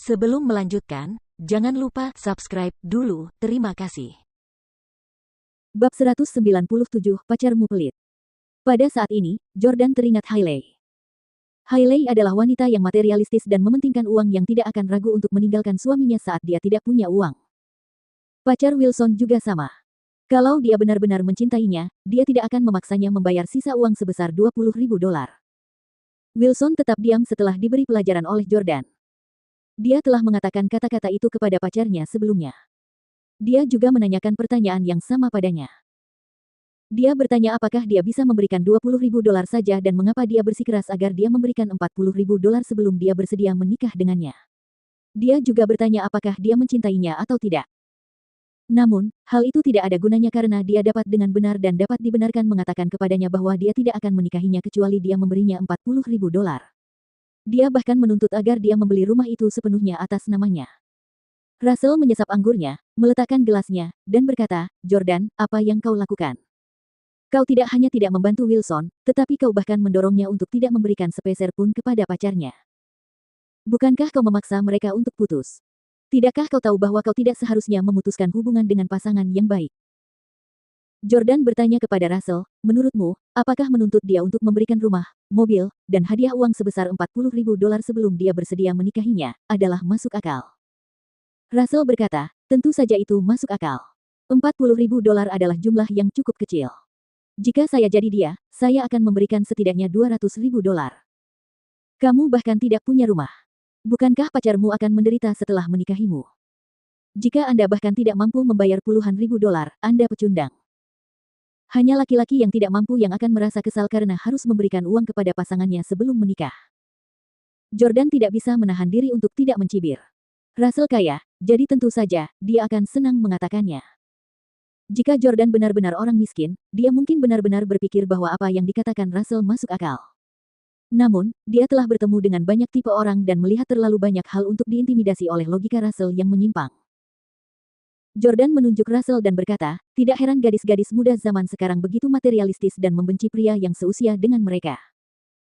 Sebelum melanjutkan, jangan lupa subscribe dulu. Terima kasih. Bab 197, Pacarmu Pelit. Pada saat ini, Jordan teringat Hailey. Hailey adalah wanita yang materialistis dan mementingkan uang yang tidak akan ragu untuk meninggalkan suaminya saat dia tidak punya uang. Pacar Wilson juga sama. Kalau dia benar-benar mencintainya, dia tidak akan memaksanya membayar sisa uang sebesar $20.000. Wilson tetap diam setelah diberi pelajaran oleh Jordan. Dia telah mengatakan kata-kata itu kepada pacarnya sebelumnya. Dia juga menanyakan pertanyaan yang sama padanya. Dia bertanya apakah dia bisa memberikan $20.000 saja dan mengapa dia bersikeras agar dia memberikan $40.000 sebelum dia bersedia menikah dengannya. Dia juga bertanya apakah dia mencintainya atau tidak. Namun, hal itu tidak ada gunanya karena dia dapat dengan benar dan dapat dibenarkan mengatakan kepadanya bahwa dia tidak akan menikahinya kecuali dia memberinya $40.000. Dia bahkan menuntut agar dia membeli rumah itu sepenuhnya atas namanya. Russell menyesap anggurnya, meletakkan gelasnya, dan berkata, "Jordan, apa yang kau lakukan? Kau tidak hanya tidak membantu Wilson, tetapi kau bahkan mendorongnya untuk tidak memberikan sepeser pun kepada pacarnya. Bukankah kau memaksa mereka untuk putus? Tidakkah kau tahu bahwa kau tidak seharusnya memutuskan hubungan dengan pasangan yang baik?" Jordan bertanya kepada Russell, "Menurutmu, apakah menuntut dia untuk memberikan rumah, mobil, dan hadiah uang sebesar $40.000 sebelum dia bersedia menikahinya, adalah masuk akal?" Russell berkata, "Tentu saja itu masuk akal. $40.000 adalah jumlah yang cukup kecil. Jika saya jadi dia, saya akan memberikan setidaknya $200.000. Kamu bahkan tidak punya rumah. Bukankah pacarmu akan menderita setelah menikahimu? Jika Anda bahkan tidak mampu membayar puluhan ribu dolar, Anda pecundang. Hanya laki-laki yang tidak mampu yang akan merasa kesal karena harus memberikan uang kepada pasangannya sebelum menikah." Jordan tidak bisa menahan diri untuk tidak mencibir. Russell kaya, jadi tentu saja, dia akan senang mengatakannya. Jika Jordan benar-benar orang miskin, dia mungkin benar-benar berpikir bahwa apa yang dikatakan Russell masuk akal. Namun, dia telah bertemu dengan banyak tipe orang dan melihat terlalu banyak hal untuk diintimidasi oleh logika Russell yang menyimpang. Jordan menunjuk Russell dan berkata, "Tidak heran gadis-gadis muda zaman sekarang begitu materialistis dan membenci pria yang seusia dengan mereka.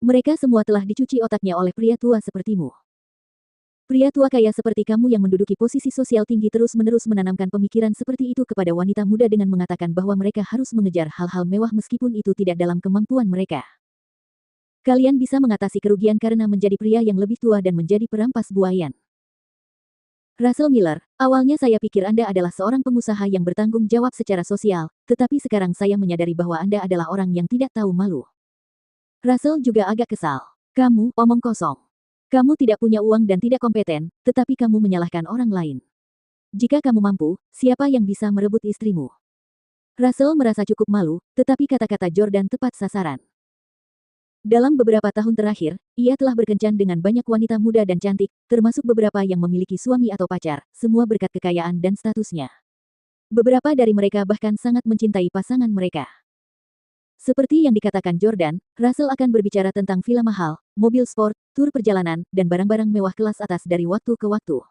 Mereka semua telah dicuci otaknya oleh pria tua sepertimu. Pria tua kaya seperti kamu yang menduduki posisi sosial tinggi terus-menerus menanamkan pemikiran seperti itu kepada wanita muda dengan mengatakan bahwa mereka harus mengejar hal-hal mewah meskipun itu tidak dalam kemampuan mereka. Kalian bisa mengatasi kerugian karena menjadi pria yang lebih tua dan menjadi perampas buayan." Russell Miller, "Awalnya saya pikir Anda adalah seorang pengusaha yang bertanggung jawab secara sosial, tetapi sekarang saya menyadari bahwa Anda adalah orang yang tidak tahu malu." Russell juga agak kesal. "Kamu, omong kosong. Kamu tidak punya uang dan tidak kompeten, tetapi kamu menyalahkan orang lain. Jika kamu mampu, siapa yang bisa merebut istrimu?" Russell merasa cukup malu, tetapi kata-kata Jordan tepat sasaran. Dalam beberapa tahun terakhir, ia telah berkencan dengan banyak wanita muda dan cantik, termasuk beberapa yang memiliki suami atau pacar, semua berkat kekayaan dan statusnya. Beberapa dari mereka bahkan sangat mencintai pasangan mereka. Seperti yang dikatakan Jordan, Russell akan berbicara tentang villa mahal, mobil sport, tur perjalanan, dan barang-barang mewah kelas atas dari waktu ke waktu.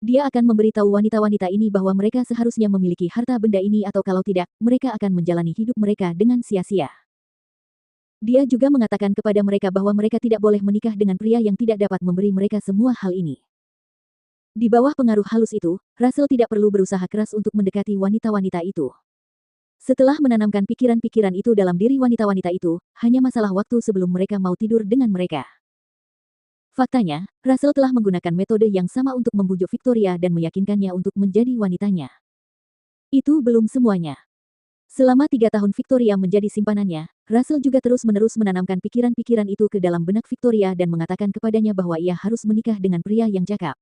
Dia akan memberitahu wanita-wanita ini bahwa mereka seharusnya memiliki harta benda ini atau kalau tidak, mereka akan menjalani hidup mereka dengan sia-sia. Dia juga mengatakan kepada mereka bahwa mereka tidak boleh menikah dengan pria yang tidak dapat memberi mereka semua hal ini. Di bawah pengaruh halus itu, Russell tidak perlu berusaha keras untuk mendekati wanita-wanita itu. Setelah menanamkan pikiran-pikiran itu dalam diri wanita-wanita itu, hanya masalah waktu sebelum mereka mau tidur dengan mereka. Faktanya, Russell telah menggunakan metode yang sama untuk membujuk Victoria dan meyakinkannya untuk menjadi wanitanya. Itu belum semuanya. Selama 3 tahun Victoria menjadi simpanannya, Russell juga terus-menerus menanamkan pikiran-pikiran itu ke dalam benak Victoria dan mengatakan kepadanya bahwa ia harus menikah dengan pria yang cakap.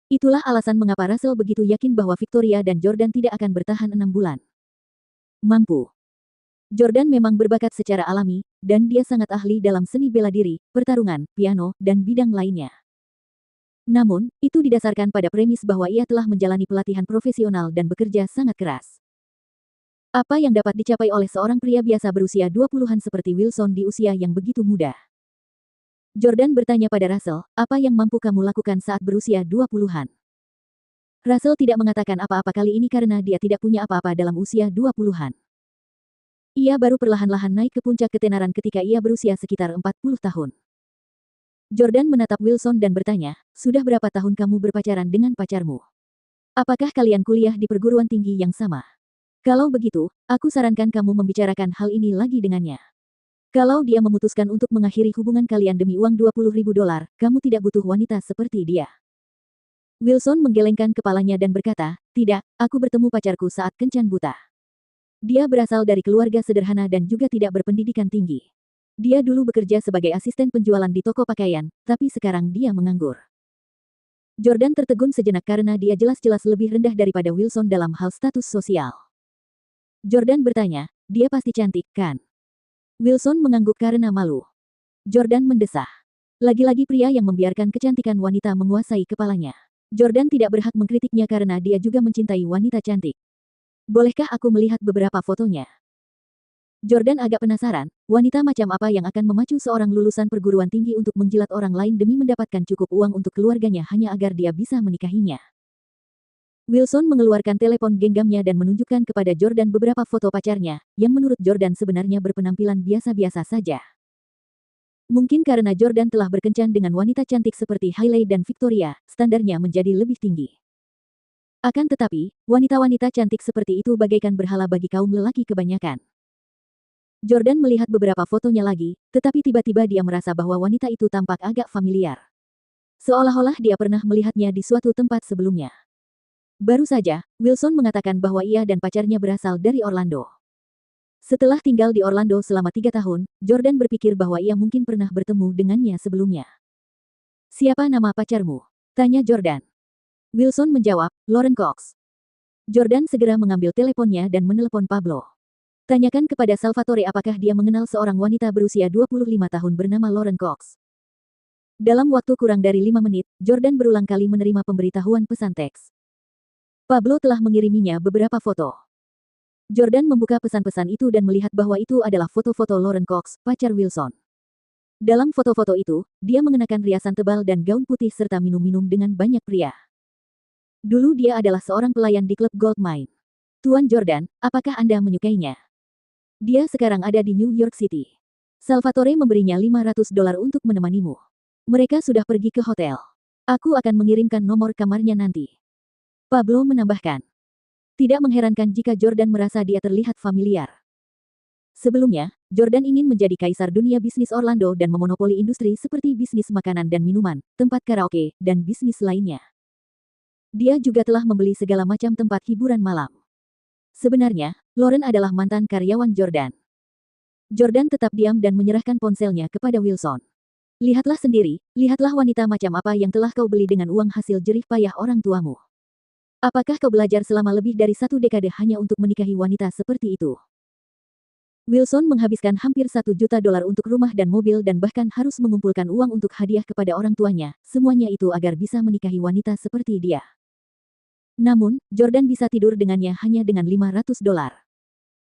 Itulah alasan mengapa Russell begitu yakin bahwa Victoria dan Jordan tidak akan bertahan 6 bulan. Mampu. Jordan memang berbakat secara alami, dan dia sangat ahli dalam seni bela diri, pertarungan, piano, dan bidang lainnya. Namun, itu didasarkan pada premis bahwa ia telah menjalani pelatihan profesional dan bekerja sangat keras. Apa yang dapat dicapai oleh seorang pria biasa berusia 20-an seperti Wilson di usia yang begitu muda? Jordan bertanya pada Russell, "Apa yang mampu kamu lakukan saat berusia 20-an?" Russell tidak mengatakan apa-apa kali ini karena dia tidak punya apa-apa dalam usia 20-an. Ia baru perlahan-lahan naik ke puncak ketenaran ketika ia berusia sekitar 40 tahun. Jordan menatap Wilson dan bertanya, sudah berapa tahun kamu berpacaran dengan pacarmu? Apakah kalian kuliah di perguruan tinggi yang sama? Kalau begitu, aku sarankan kamu membicarakan hal ini lagi dengannya. Kalau dia memutuskan untuk mengakhiri hubungan kalian demi uang $20.000, kamu tidak butuh wanita seperti dia. Wilson menggelengkan kepalanya dan berkata, tidak, aku bertemu pacarku saat kencan buta. Dia berasal dari keluarga sederhana dan juga tidak berpendidikan tinggi. Dia dulu bekerja sebagai asisten penjualan di toko pakaian, tapi sekarang dia menganggur. Jordan tertegun sejenak karena dia jelas-jelas lebih rendah daripada Wilson dalam hal status sosial. Jordan bertanya, dia pasti cantik, kan? Wilson mengangguk karena malu. Jordan mendesah. Lagi-lagi pria yang membiarkan kecantikan wanita menguasai kepalanya. Jordan tidak berhak mengkritiknya karena dia juga mencintai wanita cantik. Bolehkah aku melihat beberapa fotonya? Jordan agak penasaran, wanita macam apa yang akan memacu seorang lulusan perguruan tinggi untuk menjilat orang lain demi mendapatkan cukup uang untuk keluarganya hanya agar dia bisa menikahinya. Wilson mengeluarkan telepon genggamnya dan menunjukkan kepada Jordan beberapa foto pacarnya, yang menurut Jordan sebenarnya berpenampilan biasa-biasa saja. Mungkin karena Jordan telah berkencan dengan wanita cantik seperti Hailey dan Victoria, standarnya menjadi lebih tinggi. Akan tetapi, wanita-wanita cantik seperti itu bagaikan berhala bagi kaum lelaki kebanyakan. Jordan melihat beberapa fotonya lagi, tetapi tiba-tiba dia merasa bahwa wanita itu tampak agak familiar. Seolah-olah dia pernah melihatnya di suatu tempat sebelumnya. Baru saja, Wilson mengatakan bahwa ia dan pacarnya berasal dari Orlando. Setelah tinggal di Orlando selama 3 tahun, Jordan berpikir bahwa ia mungkin pernah bertemu dengannya sebelumnya. Siapa nama pacarmu? Tanya Jordan. Wilson menjawab, Lauren Cox. Jordan segera mengambil teleponnya dan menelepon Pablo. Tanyakan kepada Salvatore apakah dia mengenal seorang wanita berusia 25 tahun bernama Lauren Cox. Dalam waktu kurang dari 5 menit, Jordan berulang kali menerima pemberitahuan pesan teks. Pablo telah mengiriminya beberapa foto. Jordan membuka pesan-pesan itu dan melihat bahwa itu adalah foto-foto Lauren Cox, pacar Wilson. Dalam foto-foto itu, dia mengenakan riasan tebal dan gaun putih serta minum-minum dengan banyak pria. Dulu dia adalah seorang pelayan di klub Gold Mine. Tuan Jordan, apakah Anda menyukainya? Dia sekarang ada di New York City. Salvatore memberinya $500 untuk menemanimu. Mereka sudah pergi ke hotel. Aku akan mengirimkan nomor kamarnya nanti. Pablo menambahkan. Tidak mengherankan jika Jordan merasa dia terlihat familiar. Sebelumnya, Jordan ingin menjadi kaisar dunia bisnis Orlando dan memonopoli industri seperti bisnis makanan dan minuman, tempat karaoke, dan bisnis lainnya. Dia juga telah membeli segala macam tempat hiburan malam. Sebenarnya, Lauren adalah mantan karyawan Jordan. Jordan tetap diam dan menyerahkan ponselnya kepada Wilson. Lihatlah sendiri, lihatlah wanita macam apa yang telah kau beli dengan uang hasil jerih payah orang tuamu. Apakah kau belajar selama lebih dari 1 dekade hanya untuk menikahi wanita seperti itu? Wilson menghabiskan hampir $1 juta untuk rumah dan mobil dan bahkan harus mengumpulkan uang untuk hadiah kepada orang tuanya, semuanya itu agar bisa menikahi wanita seperti dia. Namun, Jordan bisa tidur dengannya hanya dengan $500.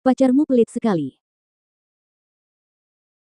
Pacarmu pelit sekali.